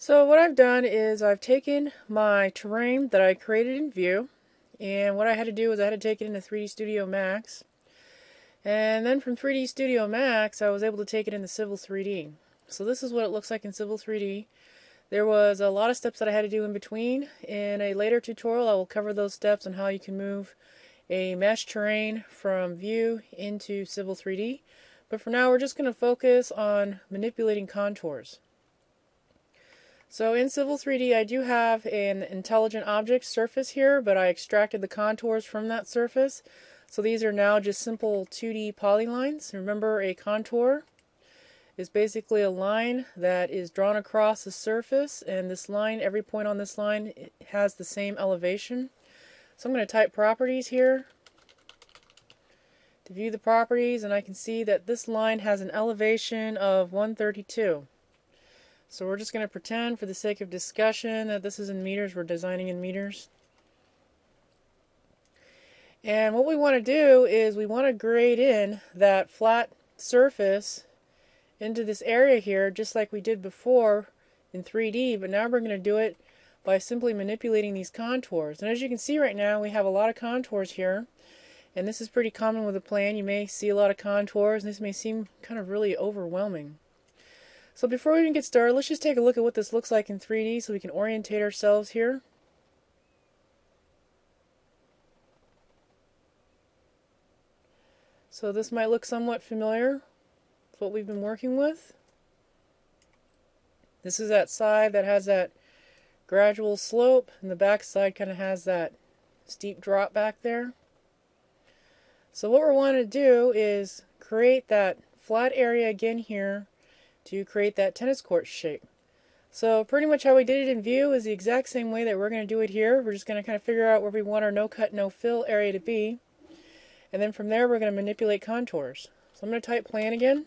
So what I've done is I've taken my terrain that I created in View, and what I had to do is I had to take it into 3D Studio Max, and then from 3D Studio Max I was able to take it into Civil 3D. So this is what it looks like in Civil 3D. There was a lot of steps that I had to do in between. In a later tutorial I will cover those steps and how you can move a mesh terrain from View into Civil 3D. But for now we're just going to focus on manipulating contours. So in Civil 3D I do have an intelligent object surface here, but I extracted the contours from that surface. So these are now just simple 2D polylines. Remember, a contour is basically a line that is drawn across the surface, and this line, every point on this line has the same elevation. So I'm going to type properties here to view the properties, and I can see that this line has an elevation of 132. So we're just going to pretend, for the sake of discussion, that this is in meters. We're designing in meters. And what we want to do is we want to grade in that flat surface into this area here, just like we did before in 3D, but now we're going to do it by simply manipulating these contours. And as you can see right now, we have a lot of contours here, and this is pretty common with a plan. You may see a lot of contours, and this may seem kind of really overwhelming. So before we even get started, let's just take a look at what this looks like in 3D so we can orientate ourselves here. So this might look somewhat familiar with what we've been working with. This is that side that has that gradual slope, and the back side kind of has that steep drop back there. So what we're wanting to do is create that flat area again here to create that tennis court shape. So pretty much how we did it in View is the exact same way that we're going to do it here. We're just going to kind of figure out where we want our no cut, no fill area to be. And then from there we're going to manipulate contours. So I'm going to type plan again.